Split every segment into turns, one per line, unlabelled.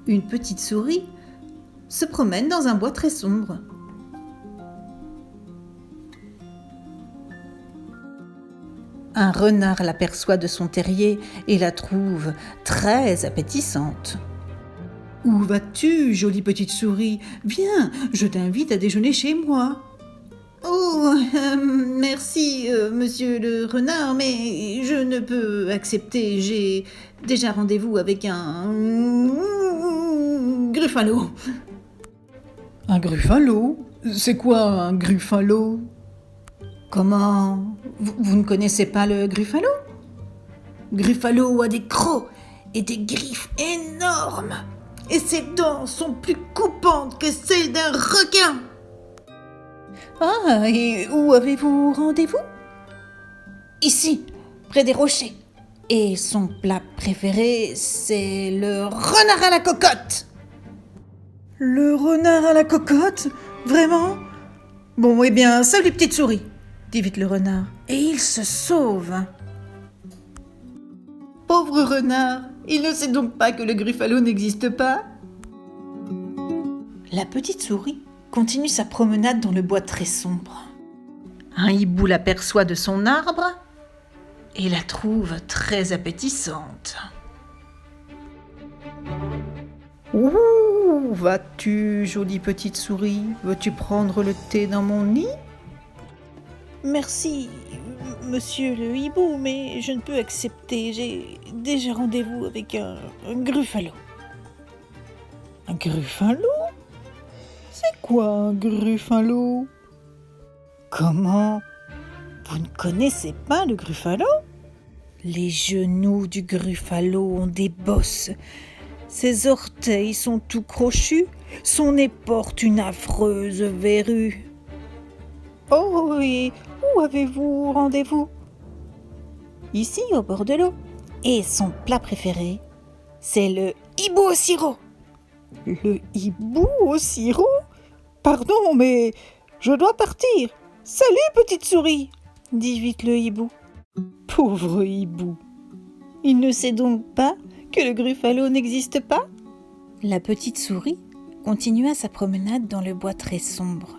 Une petite souris se promène dans un bois très sombre. Un renard l'aperçoit de son terrier et la trouve très appétissante. « Où vas-tu, jolie petite souris ? Viens, je t'invite à déjeuner chez moi. »« Oh, merci, monsieur le renard, mais je ne peux accepter. J'ai déjà rendez-vous avec un gruffalo. »« Un gruffalo ? C'est quoi un gruffalo ? » ?»« Comment ? Vous ne connaissez pas le gruffalo ? Gruffalo a des crocs et des griffes énormes. Et ses dents sont plus coupantes que celles d'un requin. »« Ah, et où avez-vous rendez-vous ? » ?»« Ici, près des rochers. Et son plat préféré, c'est le renard à la cocotte. »« Le renard à la cocotte ? Vraiment ? Bon, eh bien, salut petite souris, dit vite le renard, et il se sauve. Pauvre renard, il ne sait donc pas que le gruffalo n'existe pas. La petite souris continue sa promenade dans le bois très sombre. Un hibou l'aperçoit de son arbre et la trouve très appétissante. « Où vas-tu, jolie petite souris ? Veux-tu prendre le thé dans mon nid ? » ?»« Merci, monsieur le hibou, mais je ne peux accepter. J'ai déjà rendez-vous avec un gruffalo. »« Un gruffalo ? C'est quoi un gruffalo ? Comment ? Vous ne connaissez pas le gruffalo ? Les genoux du gruffalo ont des bosses. Ses orteils sont tout crochus. Son nez porte une affreuse verrue. Oh, et où avez-vous rendez-vous ? Ici, au bord de l'eau. Et son plat préféré, c'est le hibou au sirop. Le hibou au sirop ? Pardon, mais je dois partir. Salut, petite souris, dit vite le hibou. Pauvre hibou. Il ne sait donc pas que le gruffalo n'existe pas ? La petite souris continua sa promenade dans le bois très sombre.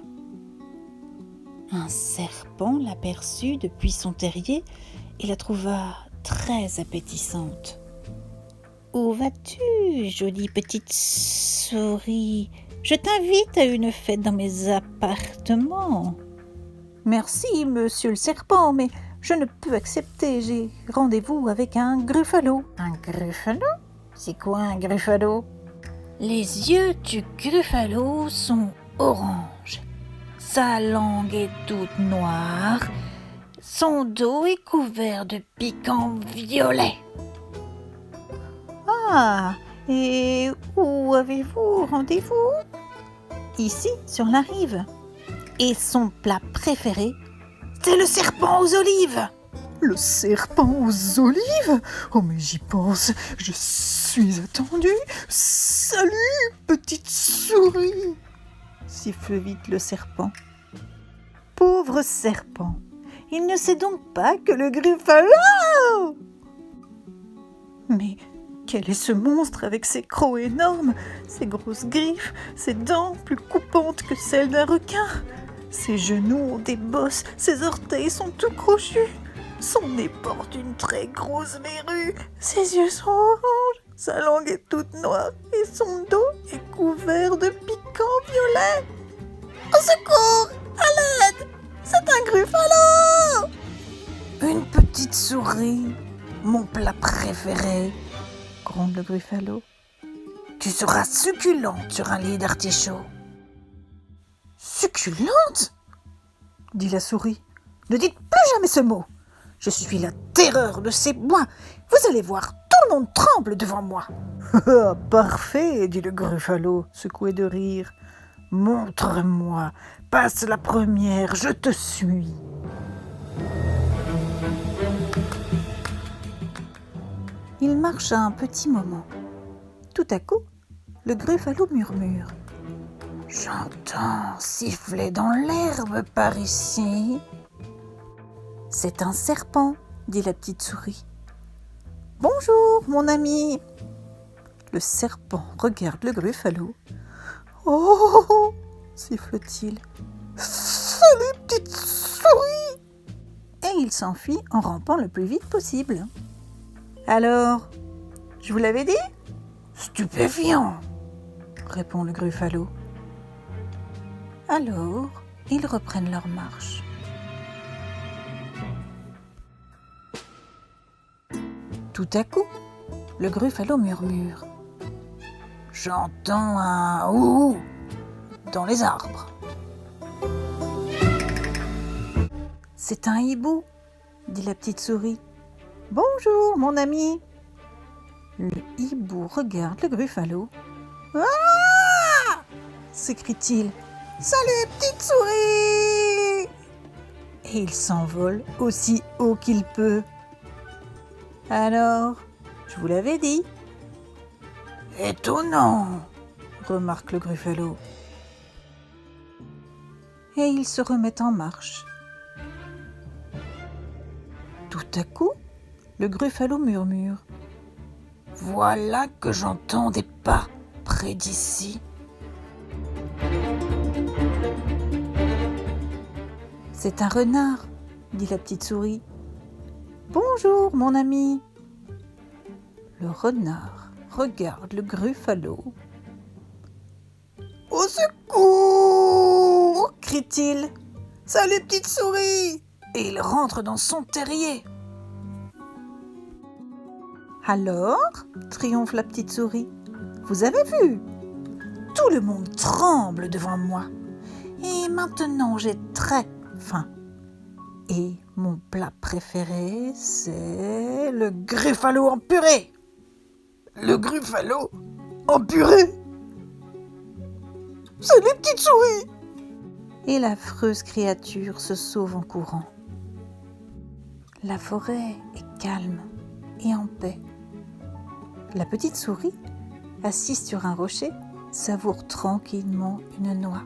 Un serpent l'aperçut depuis son terrier et la trouva très appétissante. « Où vas-tu, jolie petite souris ? Je t'invite à une fête dans mes appartements. »« Merci, monsieur le serpent, mais je ne peux accepter. J'ai rendez-vous avec un gruffalo. »« Un gruffalo ? C'est quoi un gruffalo ? » Les yeux du gruffalo sont orange. Sa langue est toute noire. Son dos est couvert de piquants violets. Ah, et où avez-vous rendez-vous ? Ici, sur la rive. Et son plat préféré, c'est le serpent aux olives. Le serpent aux olives ? Oh, mais j'y pense, je suis attendue. Salut, petite souris, siffle vite le serpent. Pauvre serpent, il ne sait donc pas que le gruffalo. Mais quel est ce monstre avec ses crocs énormes, ses grosses griffes, ses dents plus coupantes que celles d'un requin ? Ses genoux ont des bosses, ses orteils sont tout crochus. Son nez porte une très grosse verrue, ses yeux sont oranges, sa langue est toute noire et son dos est couvert de piquants violets. Au secours! À l'aide! C'est un gruffalo! Une petite souris, mon plat préféré, gronde le gruffalo. Tu seras succulente sur un lit d'artichaut. Succulente ? Dit la souris. Ne dites plus jamais ce mot. Je suis la terreur de ces bois. Vous allez voir, tout le monde tremble devant moi. Parfait, dit le gruffalo, secoué de rire. Montre-moi, passe la première, je te suis. Il marcha un petit moment. Tout à coup, le gruffalo murmure. J'entends siffler dans l'herbe par ici. C'est un serpent, dit la petite souris. Bonjour, mon ami. le serpent regarde le Gruffalo. « Oh !» siffle-t-il. « Salut, petite souris !» Et il s'enfuit en rampant le plus vite possible. « Alors, je vous l'avais dit ?»« Stupéfiant !» répond le Gruffalo. Alors, ils reprennent leur marche. Tout à coup, le Gruffalo murmure. « J'entends un ouh dans les arbres. » « C'est un hibou, » dit la petite souris. « Bonjour, mon ami. » Le hibou regarde le Gruffalo. « Ah !» s'écrie-t-il. « Salut, petite souris !» Et il s'envole aussi haut qu'il peut. « Alors, je vous l'avais dit. »« Étonnant !» remarque le Gruffalo. Et il se remet en marche. Tout à coup, le Gruffalo murmure. « Voilà que j'entends des pas près d'ici. » « C'est un renard, » dit la petite souris. « Bonjour, mon ami. » Le renard regarde le Gruffalo. « Au secours !» crie-t-il. « Salut, petite souris !» Et il rentre dans son terrier. « Alors ?» triomphe la petite souris. « Vous avez vu ? Tout le monde tremble devant moi. Et maintenant j'ai très faim. Et mon plat préféré, c'est le Gruffalo en purée. » « Le Gruffalo en purée ? Salut, petite souris !» Et l'affreuse créature se sauve en courant. La forêt est calme et en paix. La petite souris, assise sur un rocher, savoure tranquillement une noix.